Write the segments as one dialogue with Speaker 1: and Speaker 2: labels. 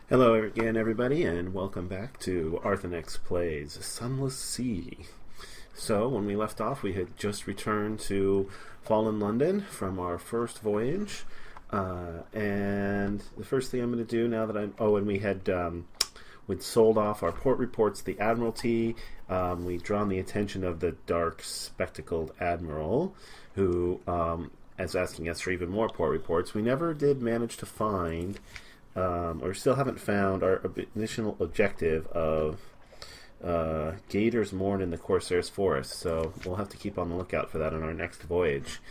Speaker 1: Hello again, everybody, and welcome back to Arthenex Plays Sunless Sea. So, when we left off, we had just returned to Fallen London from our first voyage, and the first thing I'm going to do now that and we'd sold off our port reports to the Admiralty. We'd drawn the attention of the dark, spectacled Admiral, who is asking us for even more port reports. We never did manage to find... or still haven't found our initial objective of Gator's Mourn in the Corsair's Forest, so we'll have to keep on the lookout for that on our next voyage.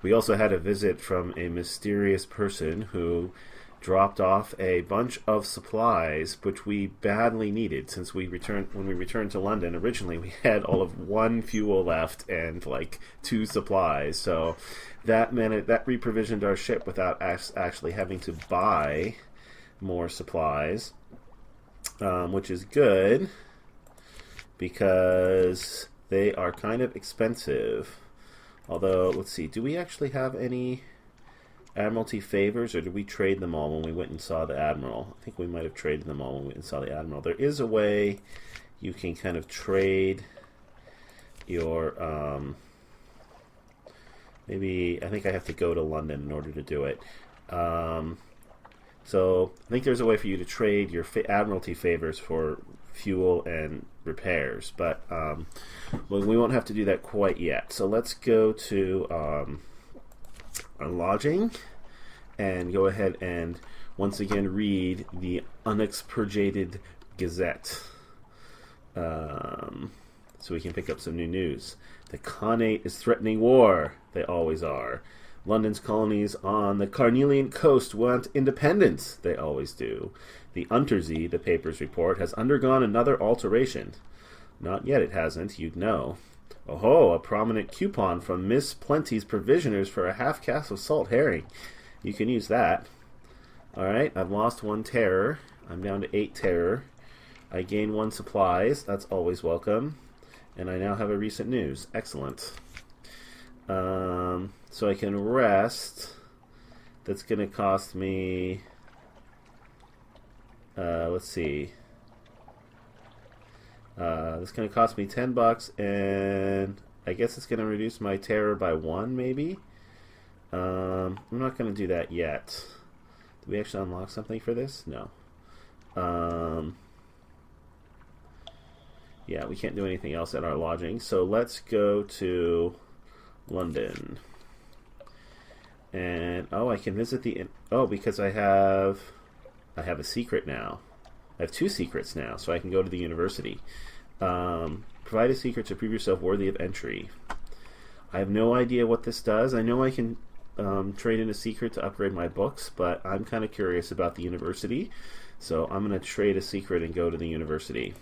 Speaker 1: We also had a visit from a mysterious person who dropped off a bunch of supplies which we badly needed since when we returned to London. Originally we had all of one fuel left and like 2 supplies, so that reprovisioned our ship without us actually having to buy more supplies, which is good because they are kind of expensive. Although, let's see, do we actually have any Admiralty favors, or did we trade them all when we went and saw the Admiral? I think we might have traded them all when we went and saw the Admiral. There is a way you can kind of trade your maybe I think I have to go to London in order to do it. So I think there's a way for you to trade your Admiralty favors for fuel and repairs, but we won't have to do that quite yet. So let's go to our lodging and go ahead and once again read the Unexpurgated Gazette, so we can pick up some new news. The Khanate is threatening war. They always are. London's colonies on the Carnelian coast want independence. They always do. The Untersee, the papers report, has undergone another alteration. Not yet it hasn't, you'd know. Oh-ho, a prominent coupon from Miss Plenty's Provisioners for a half-cask of salt herring. You can use that. Alright, I've lost 1 terror. I'm down to 8 terror. I gain 1 supplies. That's always welcome. And I now have a recent news. Excellent. So I can rest. That's going to cost me, let's see. That's going to cost me $10, and I guess it's going to reduce my terror by 1, maybe? I'm not going to do that yet. Do we actually unlock something for this? No. Yeah, we can't do anything else at our lodging, so let's go to London. And I can visit the because I have a secret now. I have 2 secrets now, so I can go to the university. Provide a secret to prove yourself worthy of entry. I have no idea what this does. I know I can trade in a secret to upgrade my books, but I'm kind of curious about the university, so I'm going to trade a secret and go to the university.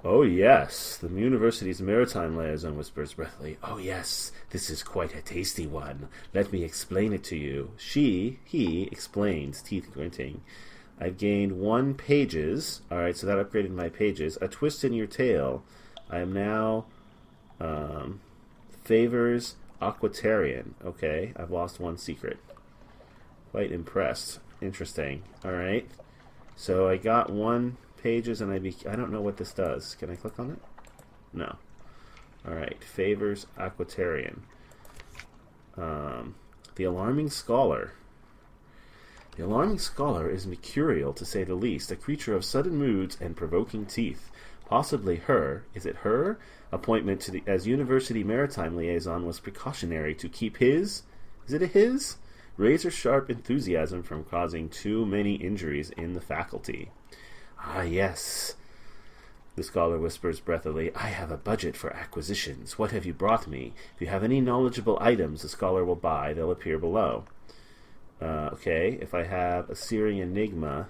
Speaker 1: Oh yes, the university's maritime liaison whispers breathily. Oh yes, this is quite a tasty one. Let me explain it to you. He explains, teeth gritting. I've gained 1 pages. Alright, so that upgraded my pages. A twist in your tail. I am now favors Aquatarian. Okay, I've lost 1 secret. Quite impressed. Interesting. Alright, so I got 1 pages, and I don't know what this does. Can I click on it? No. Alright, favors Aquatarian. The Alarming Scholar. The Alarming Scholar is mercurial, to say the least, a creature of sudden moods and provoking teeth. Possibly her, is it her? Appointment as University Maritime Liaison was precautionary to keep his, is it a his? Razor-sharp enthusiasm from causing too many injuries in the faculty. Ah, yes, the scholar whispers breathily. I have a budget for acquisitions. What have you brought me? If you have any knowledgeable items the scholar will buy, they'll appear below. Okay, if I have a Searing Enigma,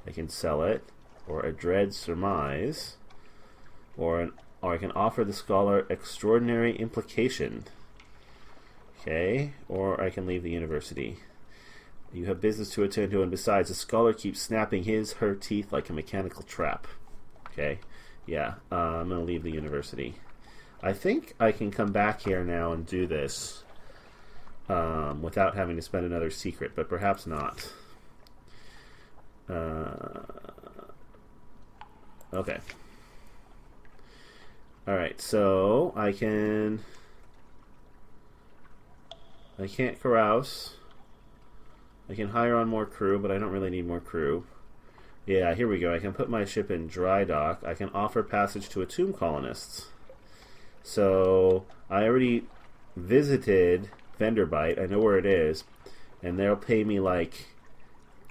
Speaker 1: I can sell it, or a Dread Surmise, or I can offer the scholar Extraordinary Implication. Okay, or I can leave the university. You have business to attend to, and besides, the scholar keeps snapping her teeth like a mechanical trap. Okay, yeah, I'm going to leave the university. I think I can come back here now and do this without having to spend another secret, but perhaps not. Okay. Alright, so I can't carouse. I can hire on more crew, but I don't really need more crew. Yeah, here we go. I can put my ship in dry dock. I can offer passage to a tomb colonists. So I already visited Venderbite. I know where it is, and they'll pay me like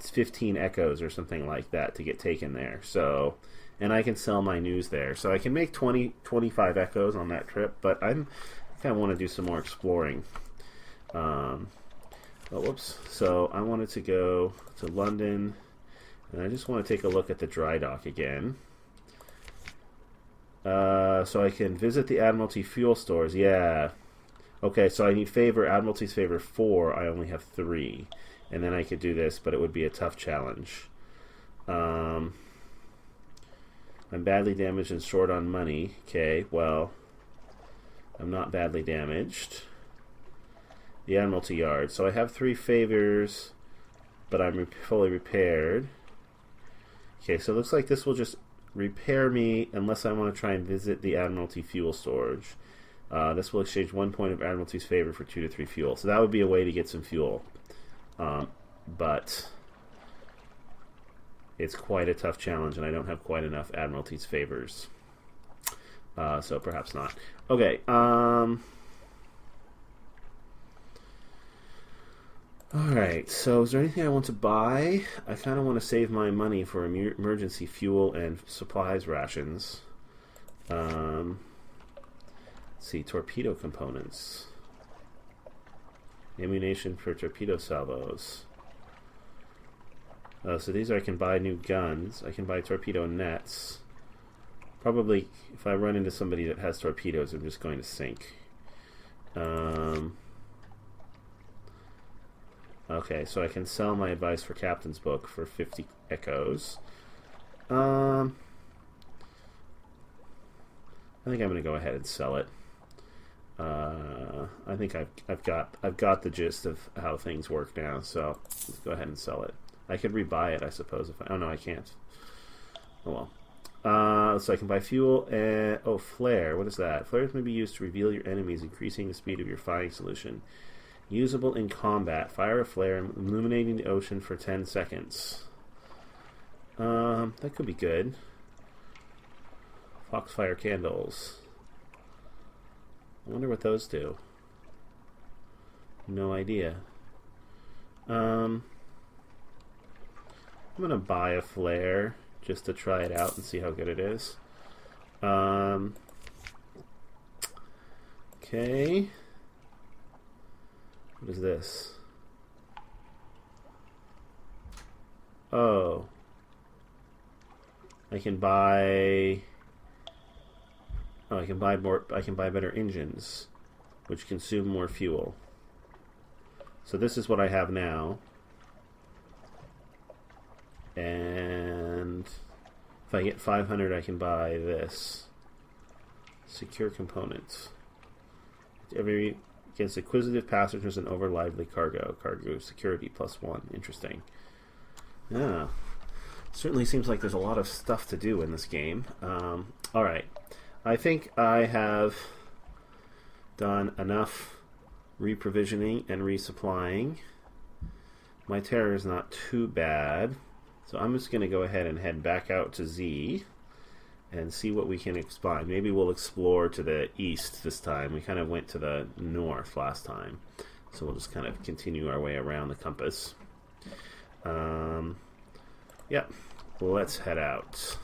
Speaker 1: 15 echoes or something like that to get taken there. So, and I can sell my news there. So I can make 25 echoes on that trip, but I kind of want to do some more exploring. Oh, whoops. So I wanted to go to London, and I just want to take a look at the dry dock again. So I can visit the Admiralty fuel stores. Yeah. Okay, so I need Admiralty's favor 4. I only have 3. And then I could do this, but it would be a tough challenge. I'm badly damaged and short on money. Okay, well, I'm not badly damaged. The Admiralty Yard. So I have 3 favors, but I'm fully repaired. Okay, so it looks like this will just repair me unless I want to try and visit the Admiralty fuel storage. This will exchange 1 point of Admiralty's favor for 2 to 3 fuel. So that would be a way to get some fuel. But it's quite a tough challenge, and I don't have quite enough Admiralty's favors. So perhaps not. Okay. Alright, so is there anything I want to buy? I kind of want to save my money for emergency fuel and supplies rations. Let's see, torpedo components. Ammunition for torpedo salvos. So these I can buy new guns. I can buy torpedo nets. Probably, if I run into somebody that has torpedoes, I'm just going to sink. Okay, so I can sell my advice for Captain's Book for 50 echoes. I think I'm going to go ahead and sell it. I think I've got the gist of how things work now, so let's go ahead and sell it. I could rebuy it, I suppose. Oh no, I can't. Oh well. So I can buy fuel and flare. What is that? Flares may be used to reveal your enemies, increasing the speed of your firing solution. Usable in combat. Fire a flare, illuminating the ocean for 10 seconds. That could be good. Foxfire candles. I wonder what those do. No idea. I'm gonna buy a flare just to try it out and see how good it is. Okay. What is this? Oh. I can buy more. I can buy better engines, which consume more fuel. So this is what I have now. And if I get 500, I can buy this. Secure components. Against acquisitive passengers and over lively cargo. Cargo security +1. Interesting. Yeah. Certainly seems like there's a lot of stuff to do in this game. Alright. I think I have done enough reprovisioning and resupplying. My terror is not too bad. So I'm just going to go ahead and head back out to Z and see what we can explore. Maybe we'll explore to the east this time. We kind of went to the north last time. So we'll just kind of continue our way around the compass. Yeah, let's head out.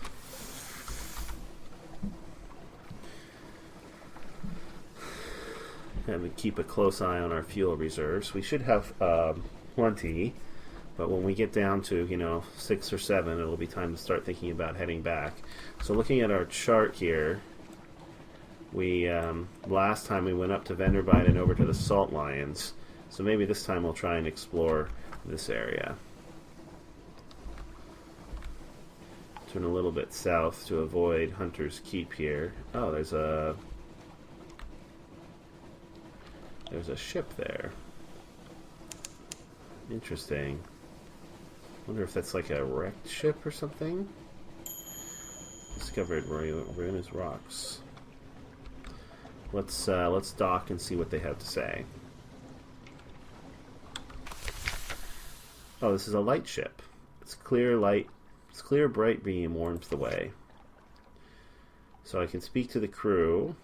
Speaker 1: And keep a close eye on our fuel reserves. We should have plenty, but when we get down to 6 or 7, it'll be time to start thinking about heading back. So looking at our chart here, we last time we went up to Venderbite and over to the Salt Lions. So maybe this time we'll try and explore this area. Turn a little bit south to avoid Hunter's Keep here. Oh, there's a ship there. Interesting. Wonder if that's like a wrecked ship or something. Discovered ruinous rocks. Let's dock and see what they have to say. Oh, this is a light ship. It's clear light. Its clear bright beam warms the way. So I can speak to the crew.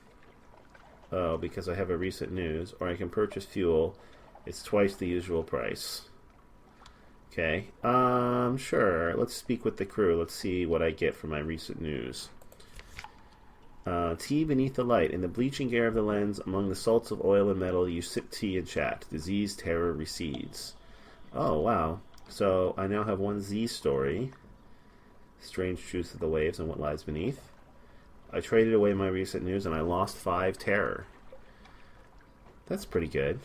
Speaker 1: Oh, because I have a recent news. Or I can purchase fuel. It's twice the usual price. Okay. Sure. Let's speak with the crew. Let's see what I get for my recent news. Tea beneath the light. In the bleaching air of the lens, among the salts of oil and metal, you sip tea and chat. Disease terror recedes. Oh, wow. So, I now have one Z story. Strange truths of the waves and what lies beneath. I traded away my recent news and I lost 5 terror. That's pretty good.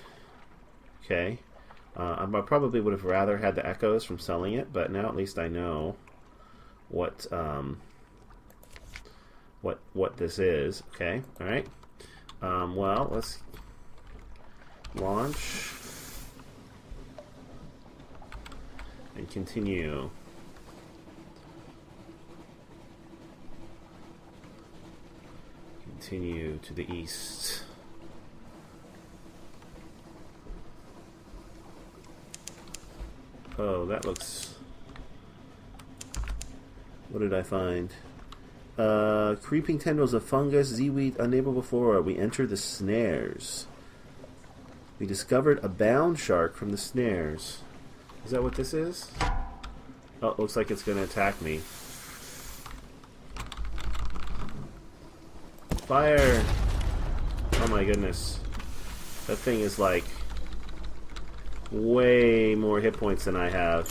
Speaker 1: Okay. I probably would have rather had the echoes from selling it, but now at least I know what this is. Okay. All right. Well, let's launch and continue. Continue to the east. Oh, that looks... What did I find? Creeping tendrils of fungus, seaweed, unable before. We enter the snares. We discovered a bound shark from the snares. Is that what this is? Oh, it looks like it's going to attack me. Fire! Oh my goodness. That thing is like way more hit points than I have.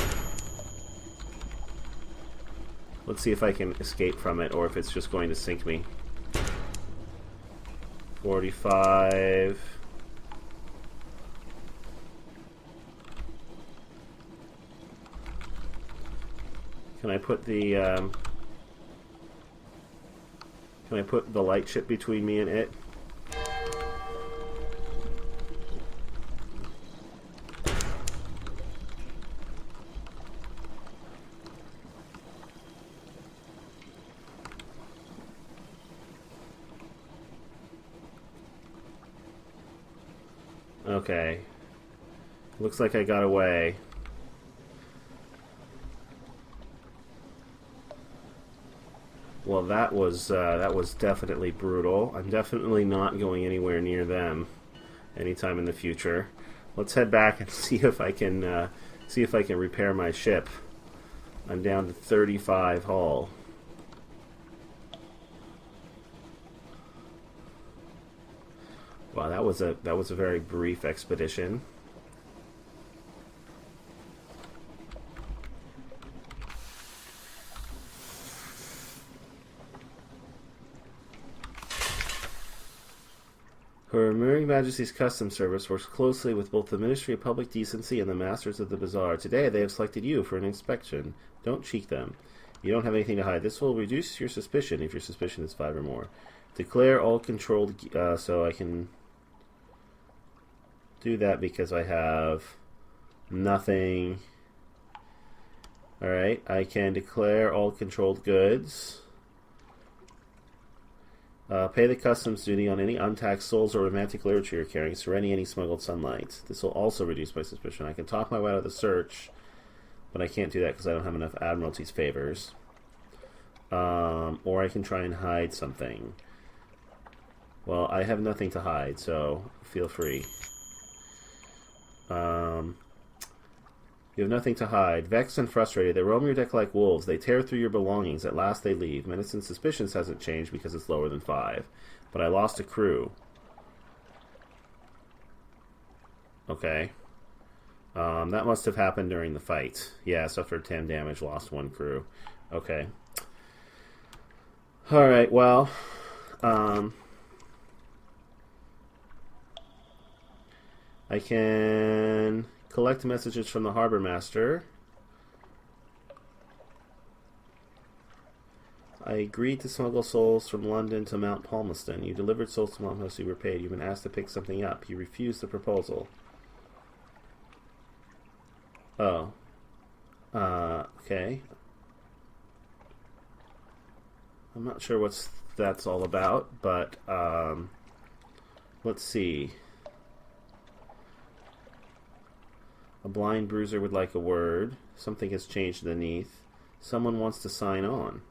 Speaker 1: Let's see if I can escape from it or if it's just going to sink me. 45. Can I put the light ship between me and it? Okay. Looks like I got away. Well, that was definitely brutal. I'm definitely not going anywhere near them anytime in the future. Let's head back and see if I can repair my ship. I'm down to 35 hull. Wow, that was a very brief expedition. Her Murring Majesty's Customs Service works closely with both the Ministry of Public Decency and the Masters of the Bazaar. Today they have selected you for an inspection. Don't cheek them. You don't have anything to hide. This will reduce your suspicion if your suspicion is 5 or more. Declare all controlled... so I can do that because I have nothing. Alright, I can declare all controlled goods. Pay the customs duty on any untaxed souls or romantic literature you're carrying. Surrender any smuggled sunlight. This will also reduce my suspicion. I can talk my way out of the search, but I can't do that because I don't have enough Admiralty's favors. Or I can try and hide something. Well, I have nothing to hide, so feel free. You have nothing to hide. Vexed and frustrated, they roam your deck like wolves. They tear through your belongings. At last they leave. Menace and suspicions hasn't changed because it's lower than 5. But I lost a crew. Okay. That must have happened during the fight. Yeah, suffered 10 damage, lost 1 crew. Okay. Alright, well... I can collect messages from the Harbor Master. I agreed to smuggle souls from London to Mount Palmerston. You delivered souls to Mount Palmerston. You were paid. You've been asked to pick something up. You refused the proposal. Oh. Okay. I'm not sure what that's all about, but let's see. A blind bruiser would like a word. Something has changed underneath. Someone wants to sign on.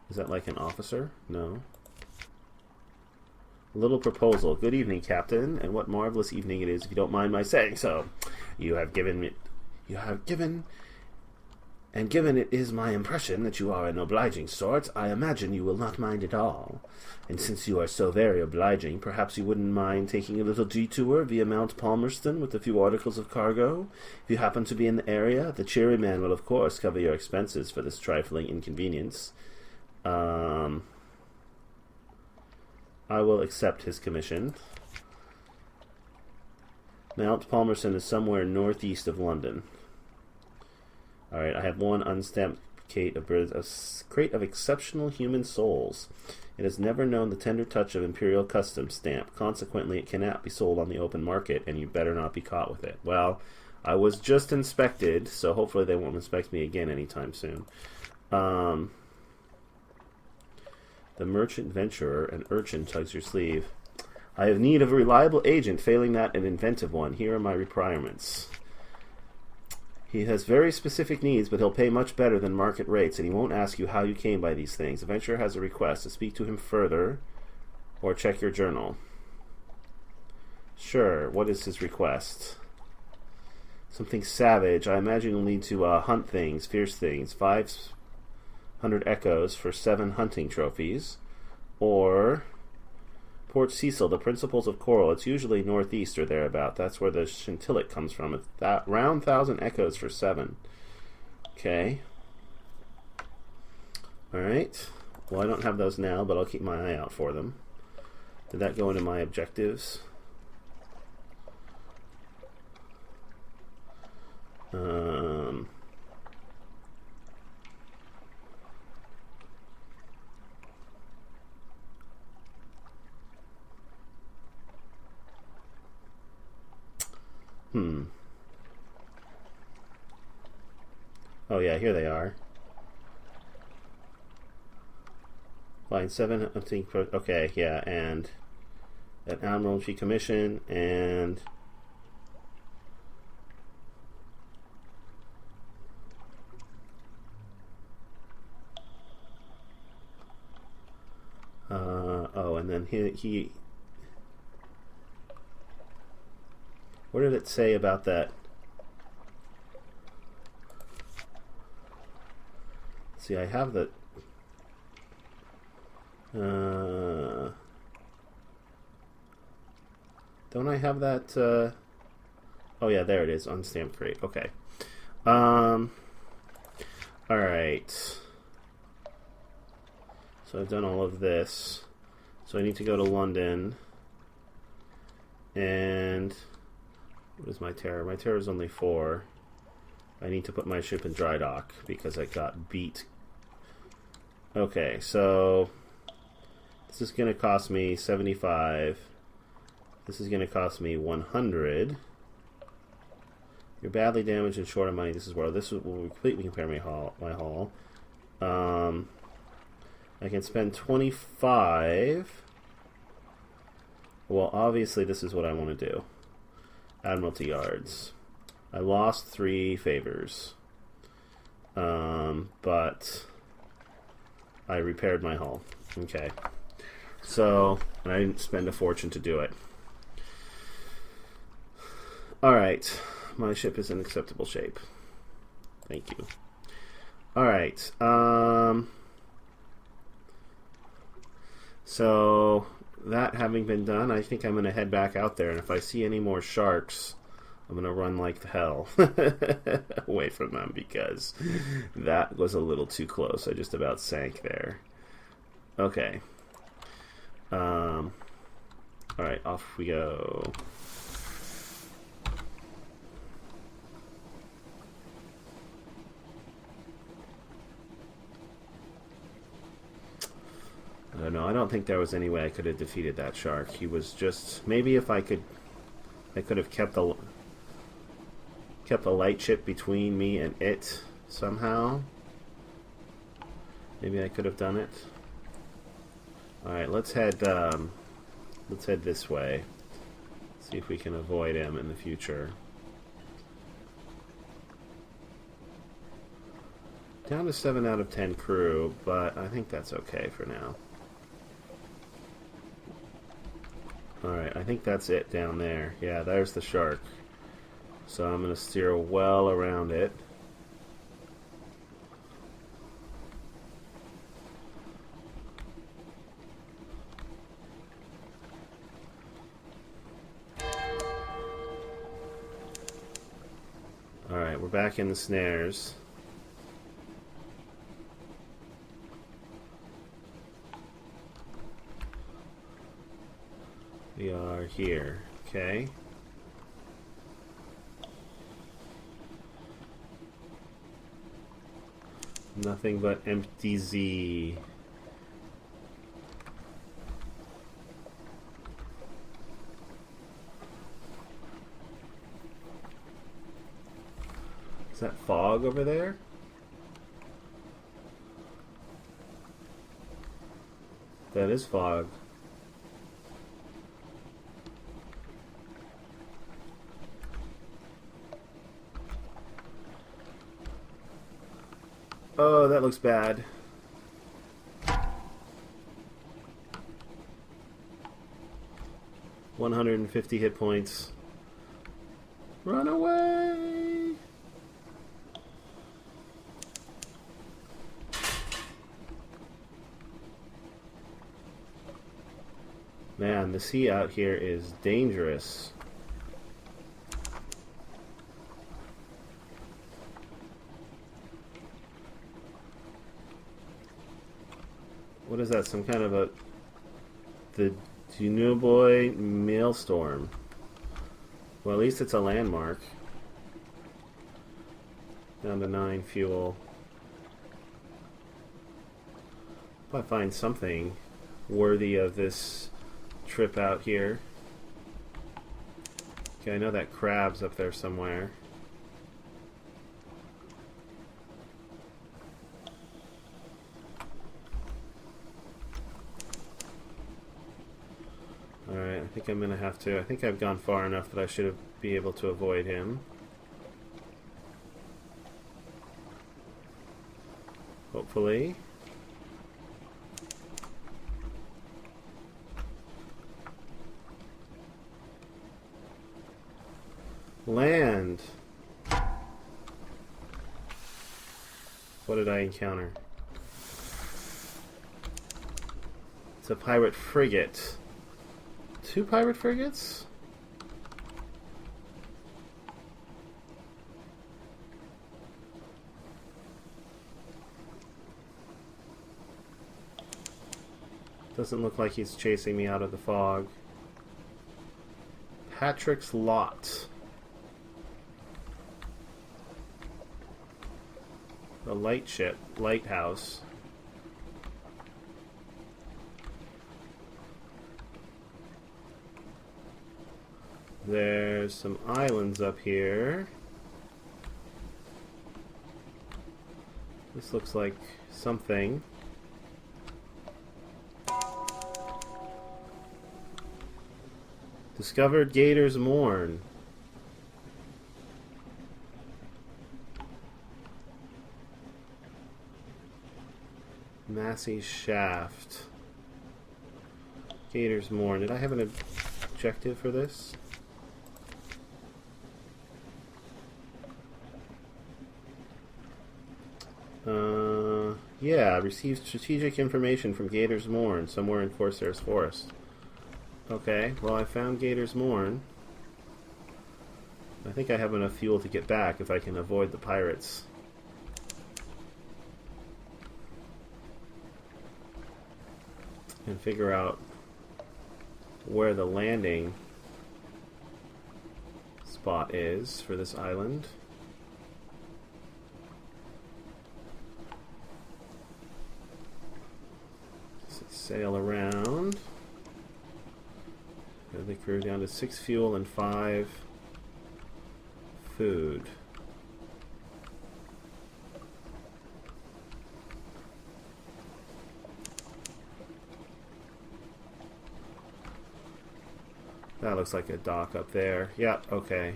Speaker 1: Is that like an officer? No. Little proposal. Good evening, Captain, and what marvelous evening it is, if you don't mind my saying so. Given it is my impression that you are an obliging sort, I imagine you will not mind at all. And since you are so very obliging, perhaps you wouldn't mind taking a little detour via Mount Palmerston with a few articles of cargo? If you happen to be in the area, the cheery man will of course cover your expenses for this trifling inconvenience. I will accept his commission. Mount Palmerston is somewhere northeast of London. Alright, I have one unstamped crate of exceptional human souls. It has never known the tender touch of Imperial Customs stamp. Consequently, it cannot be sold on the open market, and you better not be caught with it. Well, I was just inspected, so hopefully they won't inspect me again anytime soon. The merchant venturer, an urchin, tugs your sleeve. I have need of a reliable agent, failing that an inventive one. Here are my requirements. He has very specific needs, but he'll pay much better than market rates, and he won't ask you how you came by these things. The venturer has a request to speak to him further, or check your journal. Sure, what is his request? Something savage. I imagine you'll need to hunt things, fierce things. 500 echoes for 7 hunting trophies. Or Port Cecil, the Principles of Coral. It's usually northeast or thereabout. That's where the Chantilly comes from. It's that round 1,000 echoes for 7. Okay. Alright. Well, I don't have those now, but I'll keep my eye out for them. Did that go into my objectives? Oh yeah, here they are. Line 7 hunting. Okay, yeah, and an Admiralty Commission and and then he what did it say about that? See, I have the don't I have that oh yeah, there it is, unstamped crate. Okay. Alright. So I've done all of this. So I need to go to London. And what is my terror? My terror is only 4. I need to put my ship in dry dock because I got beat. Okay, so this is going to cost me 75. This is going to cost me 100. You're badly damaged and short of money. This will completely repair my hull. I can spend 25. Well, obviously this is what I want to do. Admiralty Yards. I lost 3 favors. But I repaired my hull. Okay. So, and I didn't spend a fortune to do it. Alright. My ship is in acceptable shape. Thank you. Alright. So, that having been done, I think I'm going to head back out there, and if I see any more sharks, I'm going to run like hell away from them, because that was a little too close. I just about sank there. Okay. Alright, off we go. I don't know. I don't think there was any way I could have defeated that shark. He was just... Maybe if I could have kept kept a light ship between me and it somehow. Maybe I could have done it. Alright, let's head this way. See if we can avoid him in the future. Down to 7 out of 10 crew, but I think that's okay for now. Alright, I think that's it down there. Yeah, there's the shark. So I'm going to steer well around it. Alright, we're back in the snares. We are here, okay. Nothing but empty Z. Is that fog over there? That is fog. Oh, that looks bad. $150 hit points. Run away! Man, the sea out here is dangerous. What is that? Some kind of the Dunuboy Maelstrom. Well, at least it's a landmark. Down to 9 fuel. If I find something worthy of this trip out here. Okay, I know that crab's up there somewhere. Alright, I think I'm gonna have to. I think I've gone far enough that I should be able to avoid him. Hopefully. Land! What did I encounter? It's a pirate frigate. 2 pirate frigates? Doesn't look like he's chasing me out of the fog. Patrick's Lot. The lighthouse. There's some islands up here. This looks like something. Discovered Gator's Mourn. Massey's Shaft. Gator's Mourn. Did I have an objective for this? Yeah, received strategic information from Gator's Mourn, somewhere in Corsair's Forest. Okay, well I found Gator's Mourn. I think I have enough fuel to get back if I can avoid the pirates. And figure out where the landing spot is for this island. Sail around. The crew down to 6 fuel and 5 food. That looks like a dock up there. Yep, okay.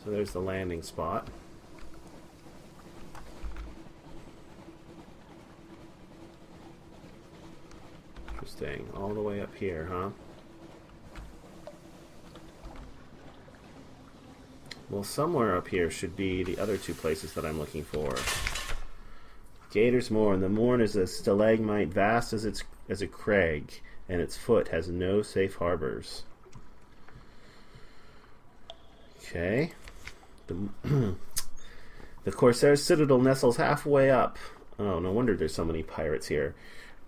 Speaker 1: So there's the landing spot. Interesting. All the way up here, huh? Well, somewhere up here should be the other two places that I'm looking for. Gator's Moor. The Moor is a stalagmite vast as a crag, and its foot has no safe harbors. Okay. The Corsair's Citadel nestles halfway up. Oh, no wonder there's so many pirates here.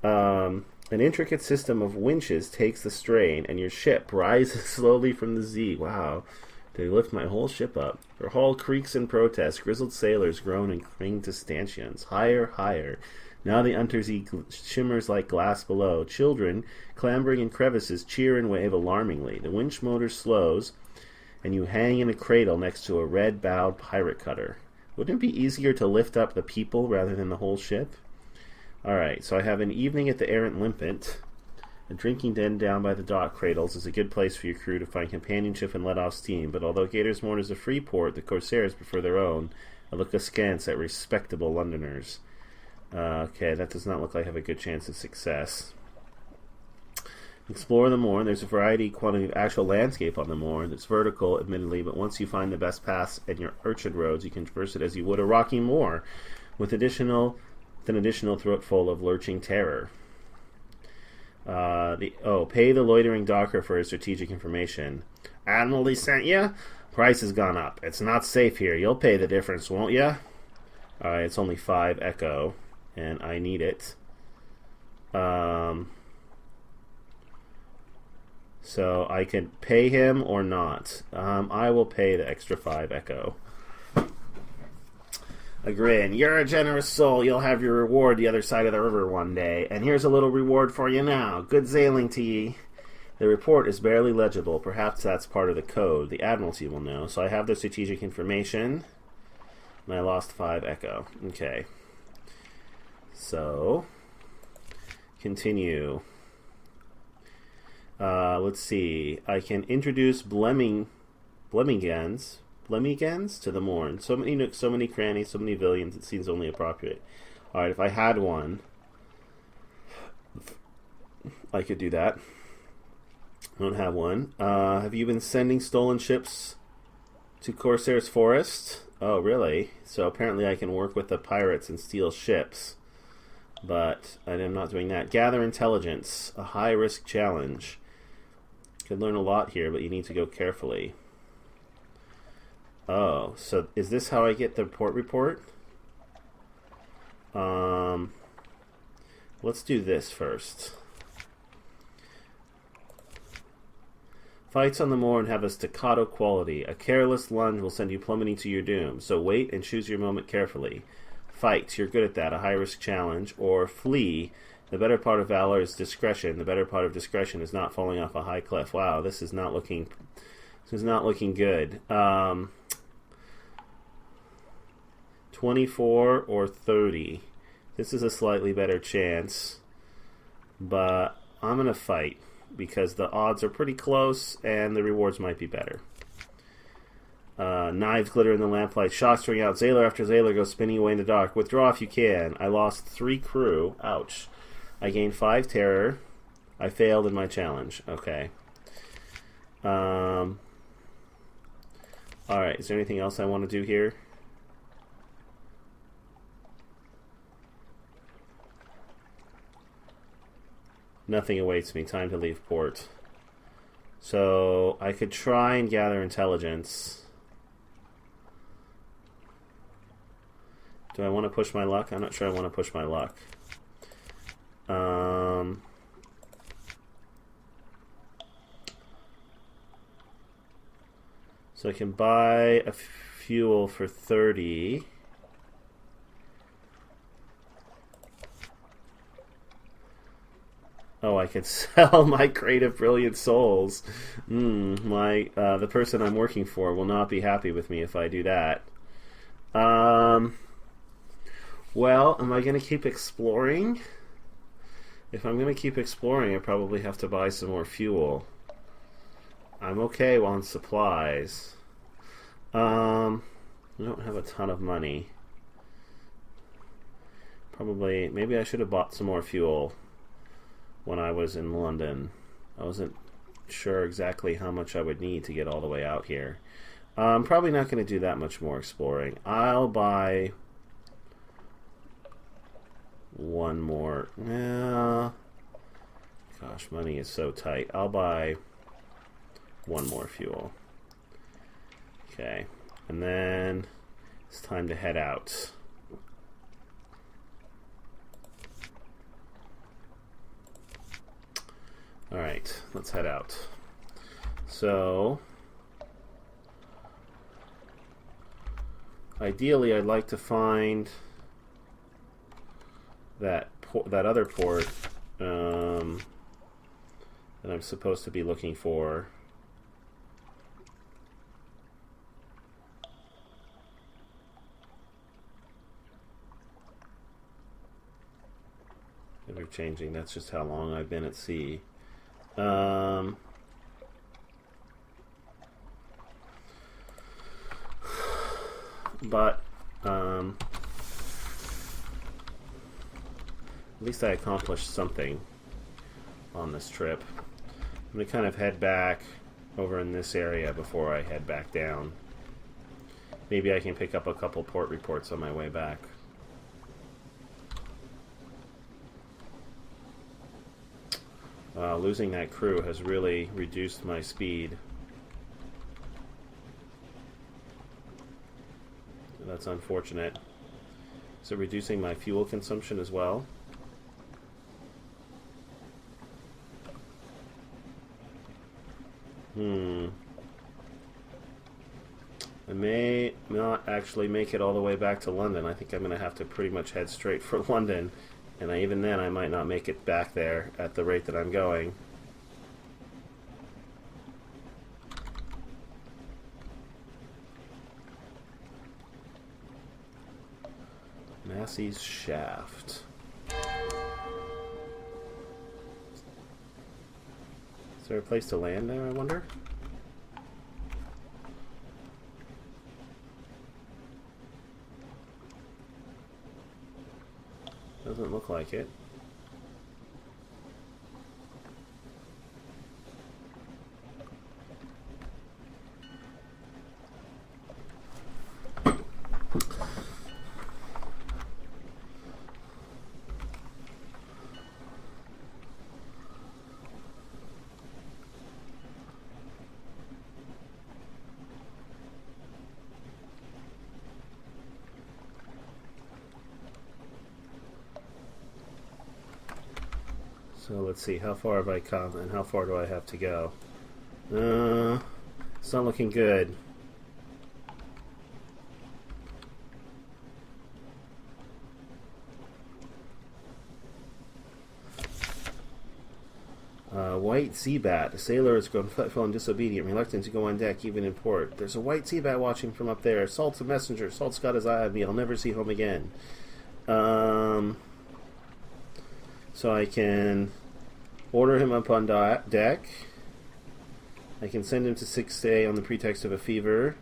Speaker 1: An intricate system of winches takes the strain, and your ship rises slowly from the sea. Wow. They lift my whole ship up. Her hull creaks in protest. Grizzled sailors groan and cling to stanchions. Higher, higher. Now the Untersea shimmers like glass below. Children, clambering in crevices, cheer and wave alarmingly. The winch motor slows, and you hang in a cradle next to a red-bowed pirate cutter. Wouldn't it be easier to lift up the people rather than the whole ship? Alright, so I have an evening at the Errant Limpet. A drinking den down by the dock cradles is a good place for your crew to find companionship and let off steam, but although Gator's Moor is a free port, the Corsairs prefer their own and look askance at respectable Londoners. Okay, that does not look like I have a good chance of success. Explore the moor. There's a variety quantity of actual landscape on the moor. It's vertical, admittedly, but once you find the best paths and your urchin roads, you can traverse it as you would a rocky moor, with an additional throatful of lurching terror. Pay the loitering docker for his strategic information. Admiralty sent ya? Price has gone up. It's not safe here. You'll pay the difference, won't ya? Alright, it's only 5 echo, and I need it. So I can pay him or not. I will pay the extra 5 echo. A grin. You're a generous soul. You'll have your reward the other side of the river one day. And here's a little reward for you now. Good sailing to ye. The report is barely legible. Perhaps that's part of the code. The Admiralty will know. So I have the strategic information. And I lost 5 echo. Okay. So, continue. Let's see. I can introduce Blemigans to the Morn. So many nooks, so many crannies, so many villains, it seems only appropriate. Alright, if I had one, I could do that. I don't have one. Have you been sending stolen ships to Corsair's Forest? Oh, really? So apparently I can work with the pirates and steal ships. But I am not doing that. Gather intelligence. A high-risk challenge. Could learn a lot here, but you need to go carefully. Oh, so is this how I get the port report? Let's do this first. Fights on the moor have a staccato quality. A careless lunge will send you plummeting to your doom. So wait and choose your moment carefully. Fight, you're good at that, a high-risk challenge. Or flee. The better part of valor is discretion. The better part of discretion is not falling off a high cliff. Wow, this is not looking good. 24 or 30. This is a slightly better chance, but I'm going to fight because the odds are pretty close and the rewards might be better. Knives glitter in the lamplight. Shots ring out. Sailor after sailor goes spinning away in the dark. Withdraw if you can. I lost 3 crew. Ouch. I gained 5 terror. I failed in my challenge. Okay. Alright, is there anything else I want to do here? Nothing awaits me. Time to leave port. So, I could try and gather intelligence. Do I want to push my luck? I'm not sure I want to push my luck. So I can buy a fuel for 30. Oh, I can sell my creative brilliant souls. The person I'm working for will not be happy with me if I do that. Well, am I going to keep exploring? If I'm going to keep exploring, I probably have to buy some more fuel. I'm okay on supplies. I don't have a ton of money. Probably, maybe I should have bought some more fuel when I was in London. I wasn't sure exactly how much I would need to get all the way out here. I'm probably not going to do that much more exploring. I'll buy one more. Gosh, money is so tight. I'll buy one more fuel. Okay, and then it's time to head out. Alright, let's head out. So, ideally I'd like to find that other port that I'm supposed to be looking for. Ever changing, that's just how long I've been at sea. But at least I accomplished something on this trip. I'm going to kind of head back over in this area before I head back down. Maybe I can pick up a couple port reports on my way back. Losing that crew has really reduced my speed. That's unfortunate. Is it reducing my fuel consumption as well? I may not actually make it all the way back to London. I think I'm going to have to pretty much head straight for London. And even then, I might not make it back there at the rate that I'm going. Massey's Shaft. Is there a place to land there, I wonder? Doesn't look like it. So let's see, how far have I come and how far do I have to go? It's not looking good. White sea bat. A sailor has grown fretful and disobedient, reluctant to go on deck even in port. There's a white sea bat watching from up there. Salt's a messenger. Salt's got his eye on me. I'll never see home again. So I can order him up on deck. I can send him to sick stay on the pretext of a fever.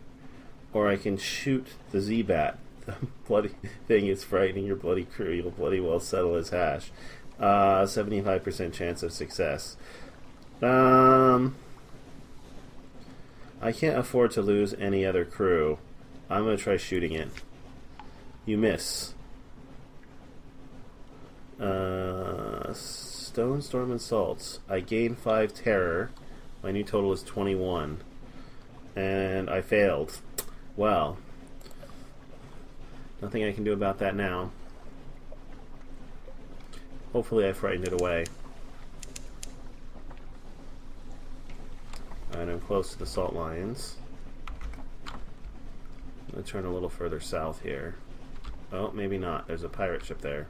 Speaker 1: Or I can shoot the Z-Bat. The bloody thing is frightening your bloody crew. You'll bloody well settle his hash. 75% chance of success. I can't afford to lose any other crew. I'm going to try shooting it. You miss. Stone, Storm, and Salts. I gain 5 terror. My new total is 21. And I failed. Well, nothing I can do about that now. Hopefully I frightened it away. And I'm close to the Salt Lions. I'm going to turn a little further south here. Oh, maybe not. There's a pirate ship there.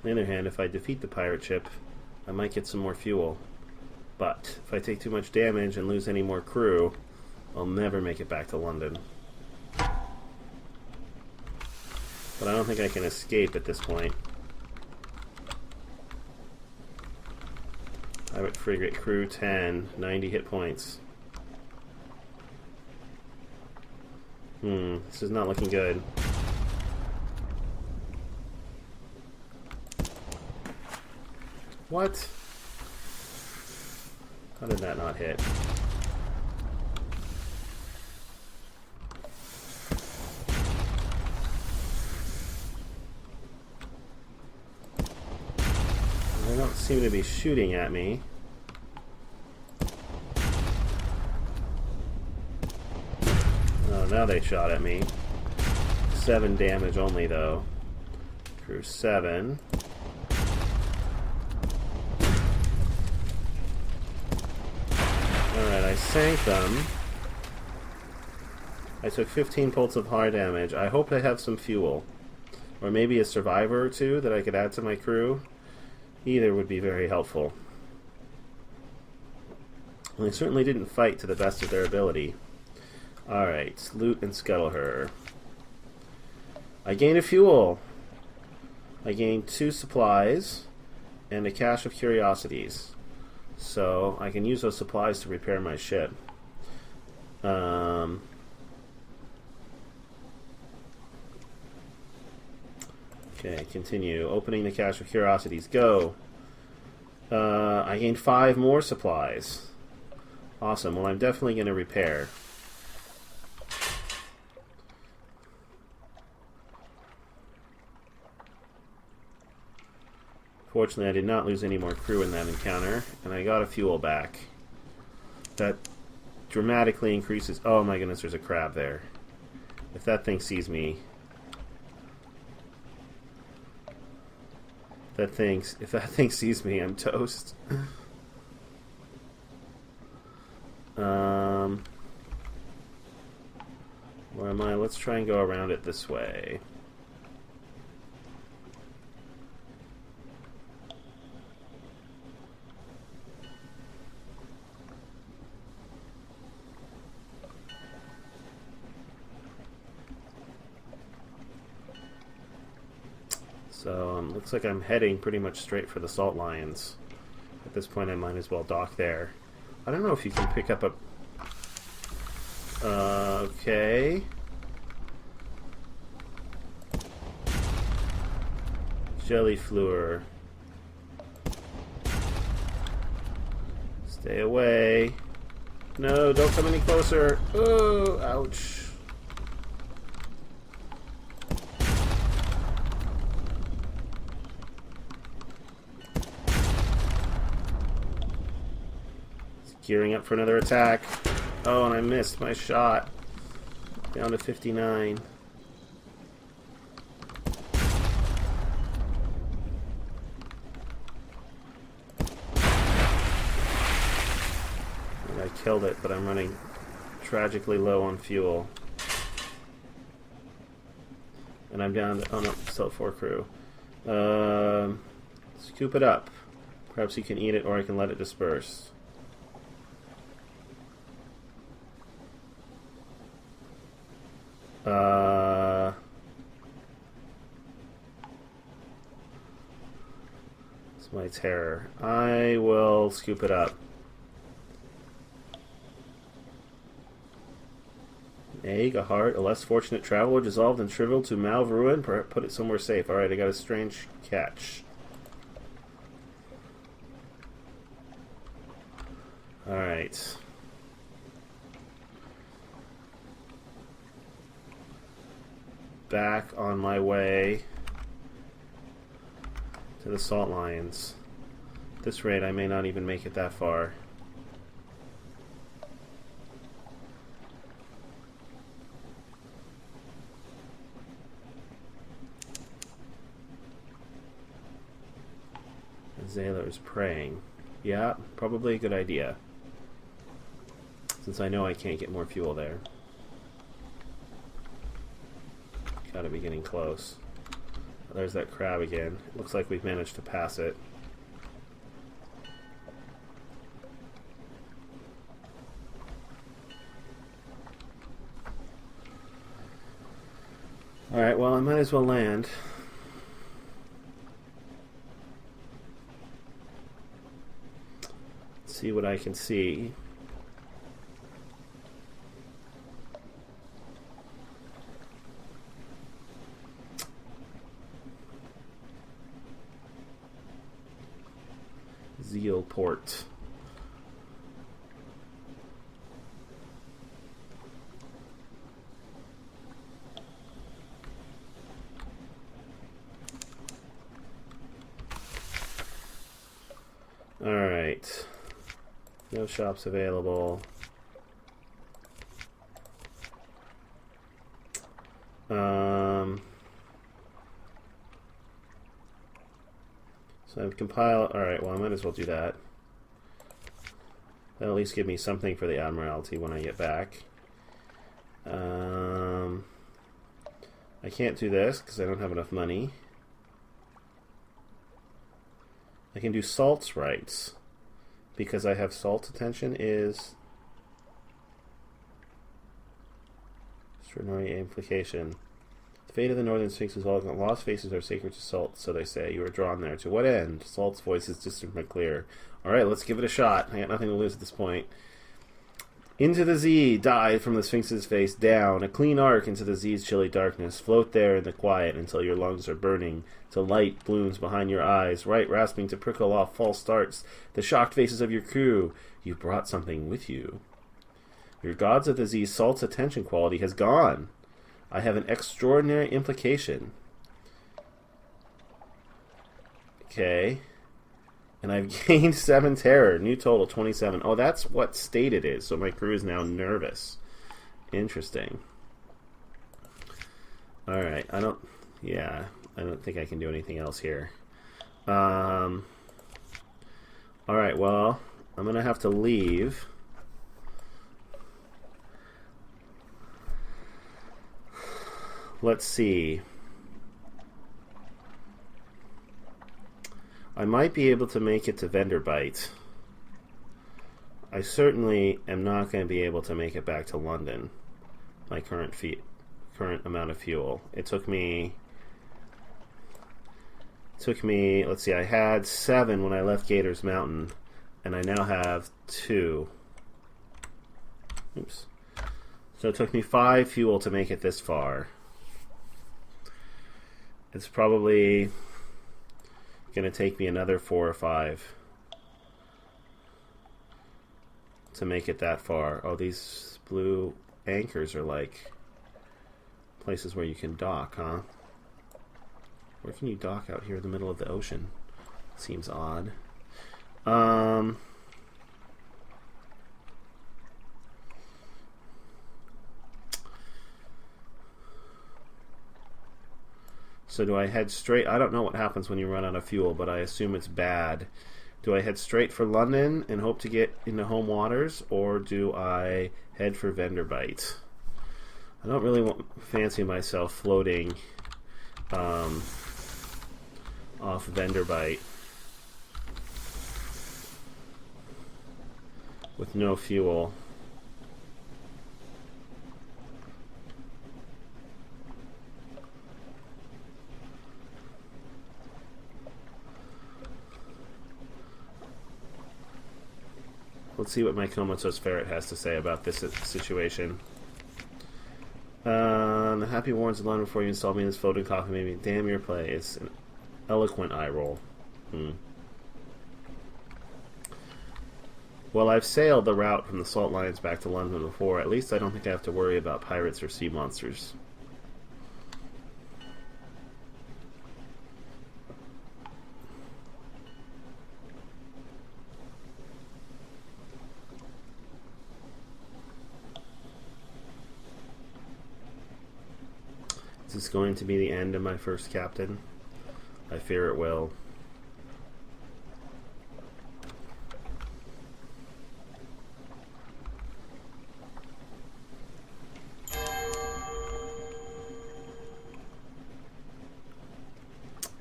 Speaker 1: On the other hand, if I defeat the pirate ship, I might get some more fuel. But if I take too much damage and lose any more crew, I'll never make it back to London. But I don't think I can escape at this point. Pirate frigate, crew 10, 90 hit points. This is not looking good. What? How did that not hit? They don't seem to be shooting at me. Oh, now they shot at me. 7 damage only, though. Crew 7. Alright, I sank them. I took 15 pulse of hard damage. I hope I have some fuel. Or maybe a survivor or two that I could add to my crew. Either would be very helpful. Well, they certainly didn't fight to the best of their ability. Alright, loot and scuttle her. I gained a fuel. I gained 2 supplies and a cache of curiosities. So I can use those supplies to repair my ship. Okay, continue. Opening the cache of curiosities. Go. I gained 5 more supplies. Awesome. Well, I'm definitely going to repair. Fortunately, I did not lose any more crew in that encounter, and I got a fuel back. That dramatically increases... Oh my goodness, there's a crab there. If that thing sees me... If that thing sees me, I'm toast. Where am I? Let's try and go around it this way. So, looks like I'm heading pretty much straight for the salt lions. At this point, I might as well dock there. I don't know if you can pick up a... okay. Jelly Fluor. Stay away. No, don't come any closer. Oh, ouch. Gearing up for another attack. Oh, and I missed my shot. Down to 59. And I killed it, but I'm running tragically low on fuel. And I'm down to... oh no, still 4 crew. Scoop it up. Perhaps you can eat it, or I can let it disperse. It's my terror. I will scoop it up. An egg, a heart, a less fortunate traveler dissolved and shriveled to Malv ruin. Put it somewhere safe. Alright, I got a strange catch. Alright. Back on my way to the salt lions. At this rate, I may not even make it that far. Zayla is praying. Yeah, probably a good idea. Since I know I can't get more fuel there. Gotta be getting close. There's that crab again. It looks like we've managed to pass it. Alright, well, I might as well land. See what I can see. Zealport. Alright. No shops available. So I've compiled. Alright, well, I might as well do that. That'll at least give me something for the Admiralty when I get back. I can't do this because I don't have enough money. I can do Salt's rights because I have Salt's attention is extraordinary implication. The fate of the Northern Sphinx is all lost faces are sacred to Salt, so they say. You are drawn there. To what end? Salt's voice is distant but clear. Alright, let's give it a shot. I got nothing to lose at this point. Into the Z, dive from the Sphinx's face, down, a clean arc into the Z's chilly darkness. Float there in the quiet until your lungs are burning, till light blooms behind your eyes, right rasping to prickle off false starts, the shocked faces of your crew. You brought something with you. Your gods of the Z, Salt's attention quality has gone. I have an extraordinary implication. Okay. And I've gained 7 terror. New total, 27. Oh, that's what state it is. So my crew is now nervous. Interesting. Alright, I don't think I can do anything else here. Alright, well, I'm going to have to leave. Let's see. I might be able to make it to Venderbite. I certainly am not going to be able to make it back to London. My current amount of fuel. It took me. Let's see. I had 7 when I left Gators Mountain, and I now have 2. Oops. So it took me 5 fuel to make it this far. It's probably going to take me another 4 or 5 to make it that far. Oh, these blue anchors are like places where you can dock, huh? Where can you dock out here in the middle of the ocean? Seems odd. So do I head straight? I don't know what happens when you run out of fuel, but I assume it's bad. Do I head straight for London and hope to get into home waters, or do I head for Venderbite? I don't really fancy myself floating off Venderbite with no fuel. Let's see what my comatose ferret has to say about this situation. The happy warns the line before you install me in this floating coffin. Maybe damn your play. It's an eloquent eye roll. Well, I've sailed the route from the Salt Lions back to London before. At least I don't think I have to worry about pirates or sea monsters. Is this going to be the end of my first captain? I fear it will.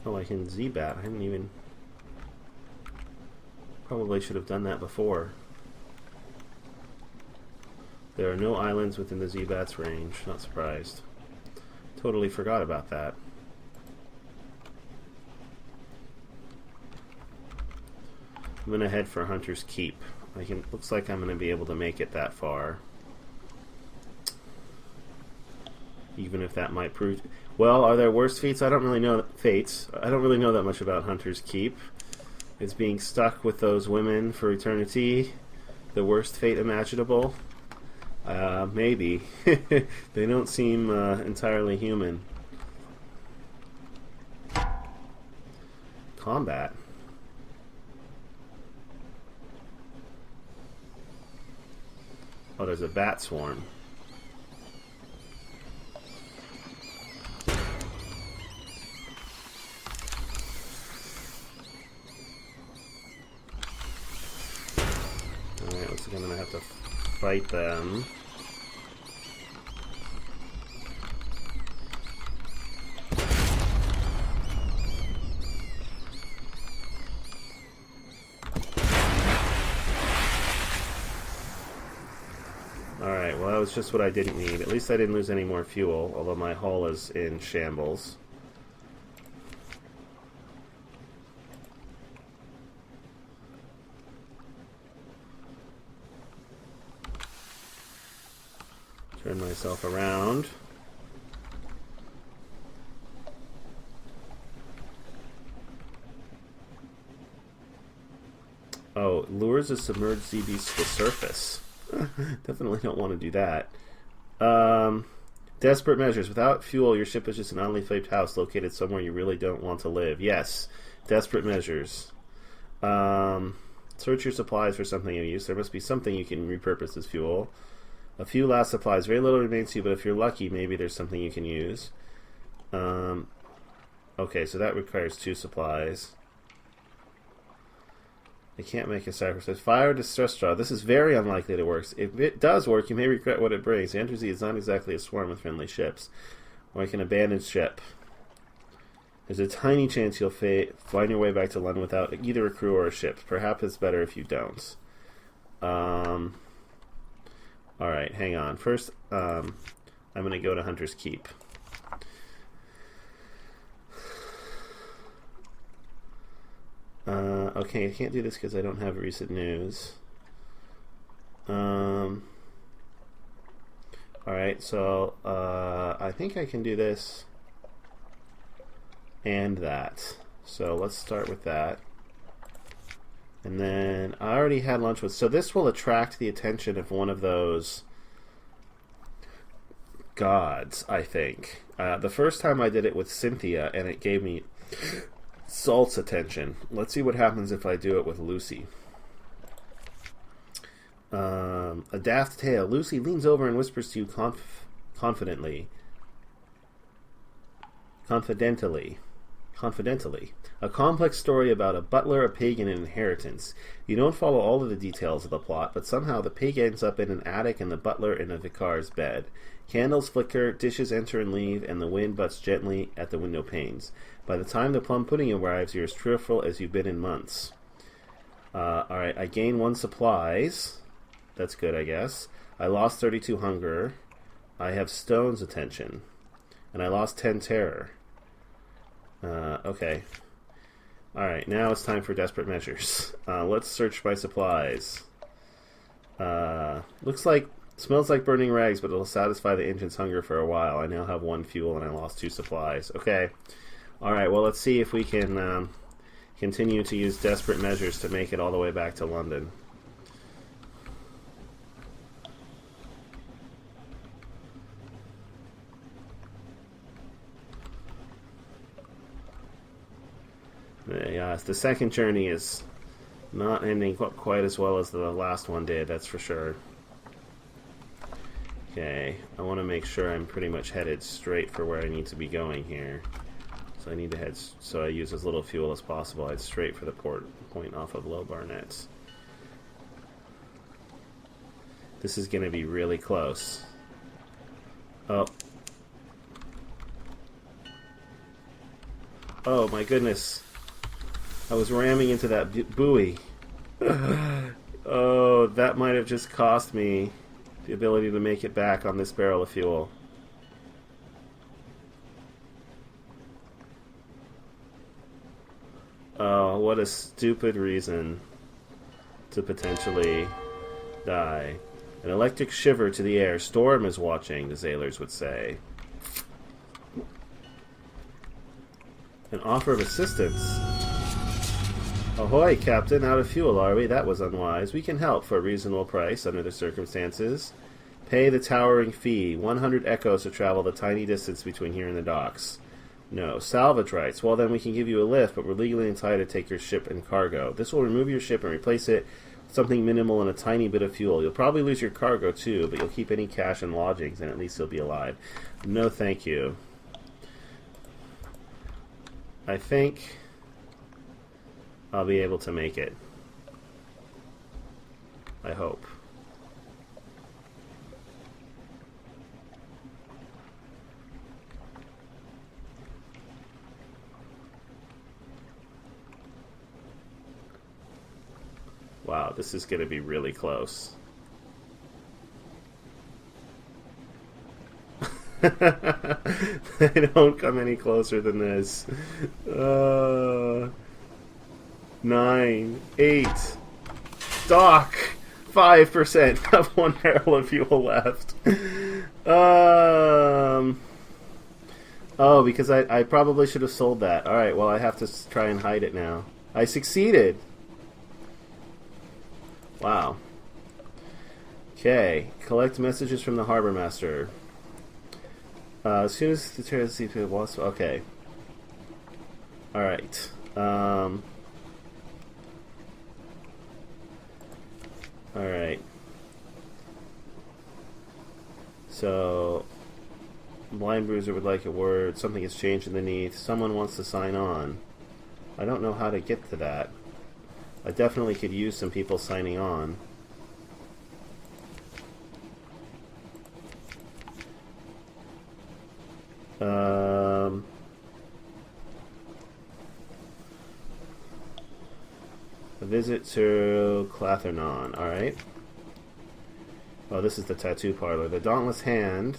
Speaker 1: Oh, I can Z-Bat. I haven't even... Probably should have done that before. There are no islands within the Z-Bat's range. Not surprised. Totally forgot about that. I'm gonna head for Hunter's Keep. Looks like I'm gonna be able to make it that far. Even if that might prove... Well, are there worse fates? I don't really know I don't really know that much about Hunter's Keep. Is being stuck with those women for eternity the worst fate imaginable? Maybe. They don't seem entirely human. Combat. Oh, there's a bat swarm. Alright, looks like I'm gonna have to fight them. Alright, well that was just what I didn't need. At least I didn't lose any more fuel, although my hull is in shambles. Turn myself around. Oh, lures a submerged sea beast to the surface. Definitely don't want to do that. Desperate measures. Without fuel, your ship is just an oddly shaped house located somewhere you really don't want to live. Yes. Desperate measures. Search your supplies for something of use. There must be something you can repurpose as fuel. A few last supplies. Very little remains to you, but if you're lucky, maybe there's something you can use. Okay, so that requires 2 supplies. I can't make a sacrifice. Fire distress straw. This is very unlikely to work. If it does work, you may regret what it brings. The Entity is not exactly a swarm with friendly ships. Like an abandoned ship. There's a tiny chance you'll find your way back to London without either a crew or a ship. Perhaps it's better if you don't. Alright, hang on. First, I'm going to go to Hunter's Keep. Okay, I can't do this because I don't have recent news. Alright, so I think I can do this and that. So let's start with that. And then I already had lunch with... So this will attract the attention of one of those gods, I think. The first time I did it with Cynthia, and it gave me Salt's attention. Let's see what happens if I do it with Lucy. A daft tale. Lucy leans over and whispers to you confidently. A complex story about a butler, a pig, and an inheritance. You don't follow all of the details of the plot, but somehow the pig ends up in an attic and the butler in a vicar's bed. Candles flicker, dishes enter and leave, and the wind butts gently at the window panes. By the time the plum pudding arrives, you're as cheerful as you've been in months. Alright, I gain 1 supplies. That's good, I guess. I lost 32 hunger. I have Stone's attention. And I lost 10 terror. Okay. Alright, now it's time for desperate measures. Let's search by supplies. Smells like burning rags, but it'll satisfy the engine's hunger for a while. I now have 1 fuel and I lost 2 supplies. Okay. Alright, well let's see if we can continue to use desperate measures to make it all the way back to London. Yes, the second journey is not ending quite as well as the last one did, that's for sure. Okay, I want to make sure I'm pretty much headed straight for where I need to be going here. So I need to head, so I use as little fuel as possible. Head straight for the point off of Low Barnets. This is going to be really close. Oh. Oh my goodness. I was ramming into that buoy. Oh, that might have just cost me the ability to make it back on this barrel of fuel. Oh, what a stupid reason to potentially die. An electric shiver to the air. Storm is watching, the sailors would say. An offer of assistance. Ahoy, Captain. Out of fuel, are we? That was unwise. We can help for a reasonable price under the circumstances. Pay the towering fee. 100 echoes to travel the tiny distance between here and the docks. No. Salvage rights. Well, then we can give you a lift, but we're legally entitled to take your ship and cargo. This will remove your ship and replace it with something minimal and a tiny bit of fuel. You'll probably lose your cargo, too, but you'll keep any cash and lodgings, and at least you'll be alive. No, thank you. I think I'll be able to make it. I hope. Wow, this is going to be really close. They don't come any closer than this. 9, 8. Dock! 5%. Have 1 barrel of fuel left. Oh, because I probably should have sold that. Alright, well, I have to try and hide it now. I succeeded! Wow. Okay. Collect messages from the harbor master. As soon as the terrorist was okay. Alright. Alright. So Blind Bruiser would like a word. Something has changed underneath. Someone wants to sign on. I don't know how to get to that. I definitely could use some people signing on. A visit to Clathernon. Alright. Oh, this is the tattoo parlor. The Dauntless Hand.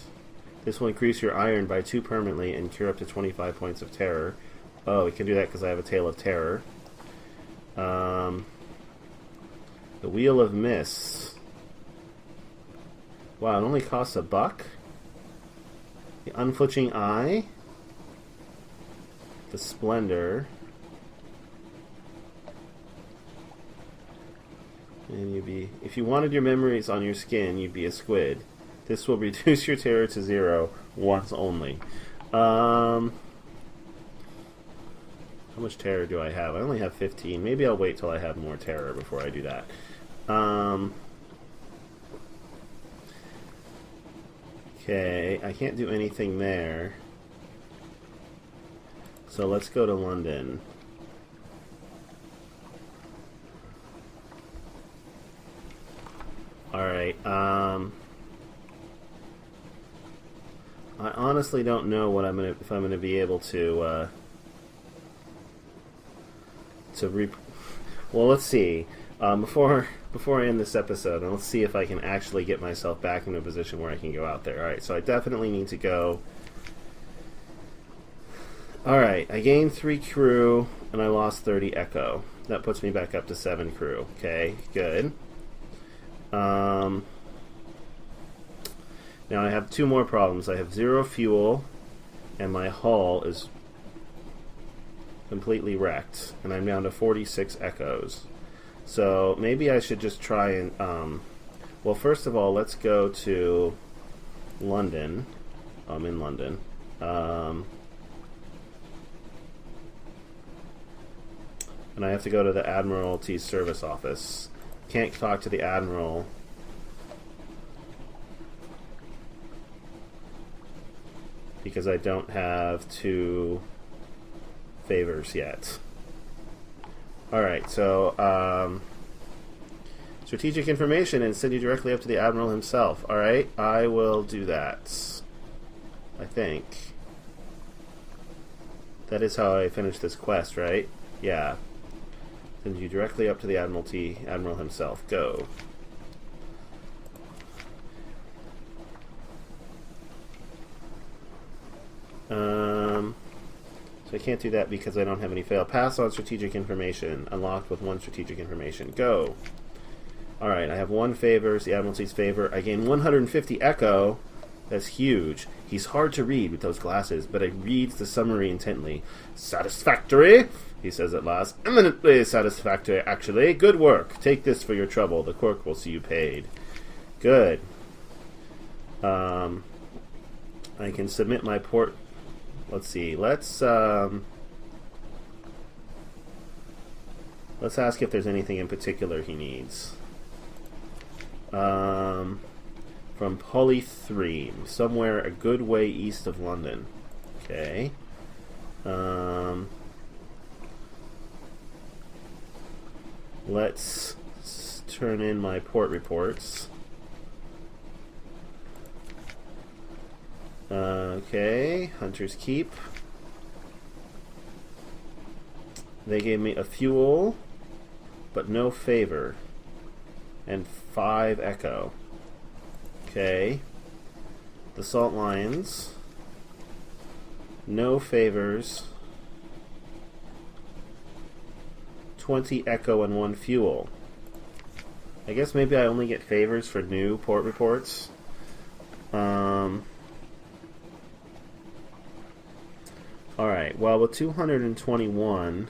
Speaker 1: This will increase your iron by 2 permanently and cure up to 25 points of terror. Oh, we can do that because I have a Tale of Terror. The Wheel of Mists. Wow, it only costs $1. The Unflinching Eye. The Splendor. And you'd be, if you wanted your memories on your skin, you'd be a squid. This will reduce your terror to 0 once only. How much terror do I have? I only have 15. Maybe I'll wait till I have more terror before I do that. Okay, I can't do anything there. So let's go to London. Alright, I honestly don't know what if I'm gonna be able to well, let's see. Before I end this episode, let's see if I can actually get myself back in a position where I can go out there. Alright, so I definitely need to go. Alright, I gained 3 crew, and I lost 30 echo. That puts me back up to 7 crew. Okay, good. Now I have 2 more problems. I have 0 fuel, and my hull is completely wrecked, and I'm down to 46 echoes. So maybe I should just try and well, first of all, let's go to London. I'm in London. And I have to go to the Admiralty Service Office. Can't talk to the Admiral because I don't have 2 favors yet. Alright, so strategic information and send you directly up to the Admiral himself. Alright, I will do that. I think. That is how I finish this quest, right? Yeah. Send you directly up to the Admiral himself. Go. So I can't do that because I don't have any fail. Pass on strategic information. Unlocked with 1 strategic information. Go. Alright, I have 1 favor. It's the Admiralty's favor. I gain 150 echo. That's huge. He's hard to read with those glasses, but he reads the summary intently. Satisfactory, he says at last. Eminently satisfactory, actually. Good work. Take this for your trouble. The clerk will see you paid. Good. I can submit my port. Let's see. Let's ask if there's anything in particular he needs. From Polythreme, somewhere a good way east of London. Okay. Let's turn in my port reports. Okay, Hunter's Keep. They gave me a fuel, but no favor. And 5 echo. Okay. The Salt Lions. No favors. 20 echo and 1 fuel. I guess maybe I only get favors for new port reports. Alright, well with 221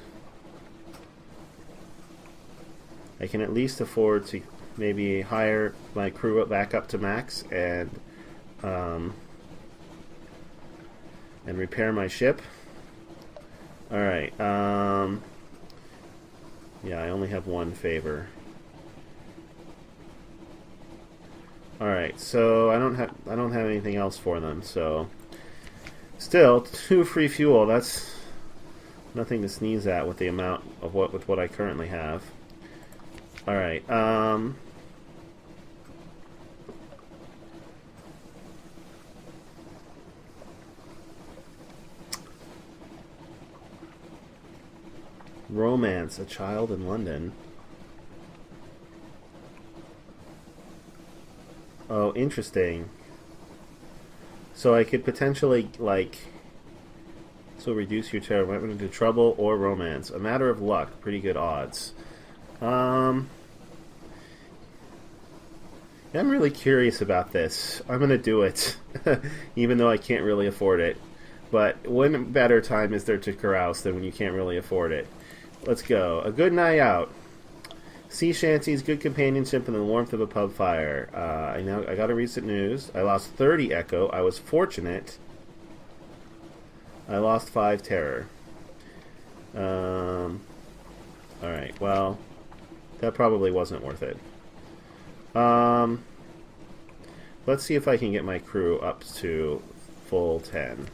Speaker 1: I can at least afford to maybe hire my crew back up to max and repair my ship. Alright, yeah, I only have 1 favor. Alright, so I don't have anything else for them, so still 2 free fuel, that's nothing to sneeze at with the amount of what I currently have. Alright, romance, a child in London. Oh, interesting. So I could potentially, like, so reduce your terror, went into trouble or romance. A matter of luck, pretty good odds. I'm really curious about this. I'm gonna do it, even though I can't really afford it. But when better time is there to carouse than when you can't really afford it? Let's go. A good night out. Sea shanties, good companionship, and the warmth of a pub fire. I got a recent news. I lost 30 echo. I was fortunate. I lost 5 terror. Alright, well, that probably wasn't worth it. Let's see if I can get my crew up to full 10.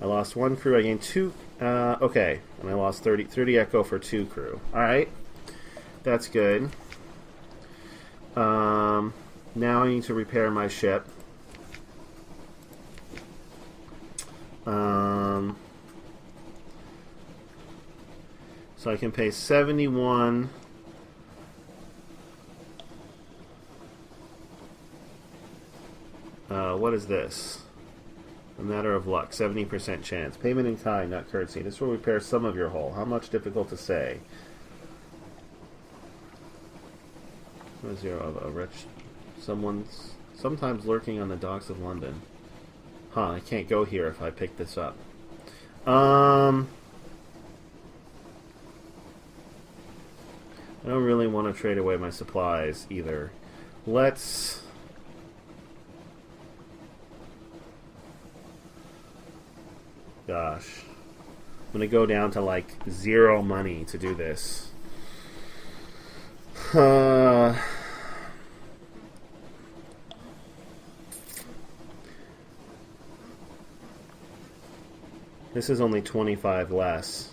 Speaker 1: I lost 1 crew. I gained 2. Okay, and I lost 30 echo for 2 crew. Alright. That's good. Now I need to repair my ship. So I can pay 71. What is this? A matter of luck. 70% chance. Payment in kind, not currency. This will repair some of your hull. How much? Difficult to say. What is a rich? Someone's sometimes lurking on the docks of London. Huh, I can't go here if I pick this up. I don't really want to trade away my supplies either. Let's... Gosh. I'm going to go down to like 0 money to do this. This is only 25 less.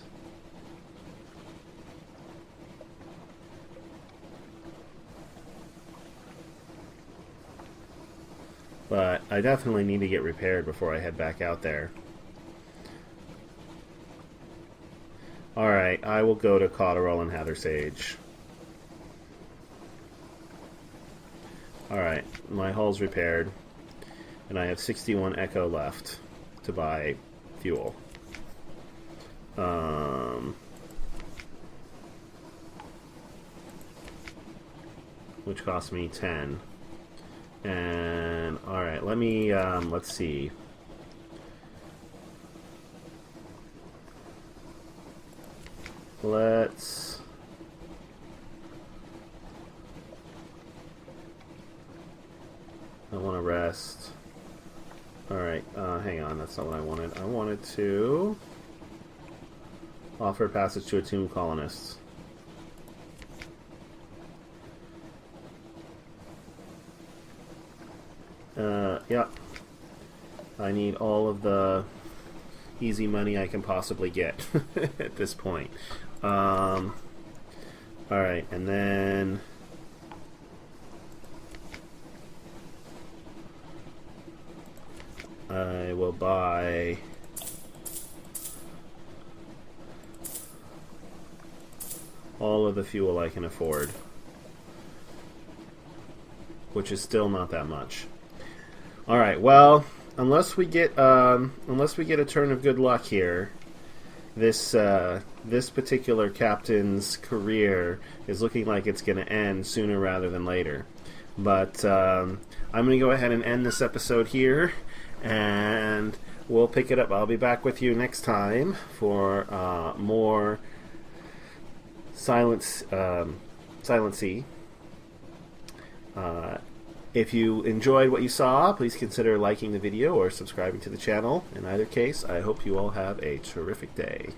Speaker 1: But I definitely need to get repaired before I head back out there. Alright, I will go to Cotterell and Hathersage. Alright, my hull's repaired. And I have 61 echo left to buy fuel. which cost me 10. And alright, let me, let's see. Let's... I want to rest. Alright, hang on, that's not what I wanted. I wanted to offer passage to a tomb colonists. Yep. I need all of the easy money I can possibly get at this point. Alright, and then I will buy all of the fuel I can afford, which is still not that much. All right, well, unless we get a turn of good luck here, this particular captain's career is looking like it's going to end sooner rather than later. But I'm going to go ahead and end this episode here, and we'll pick it up. I'll be back with you next time for more Sunless Sea. If you enjoyed what you saw, please consider liking the video or subscribing to the channel. In either case, I hope you all have a terrific day.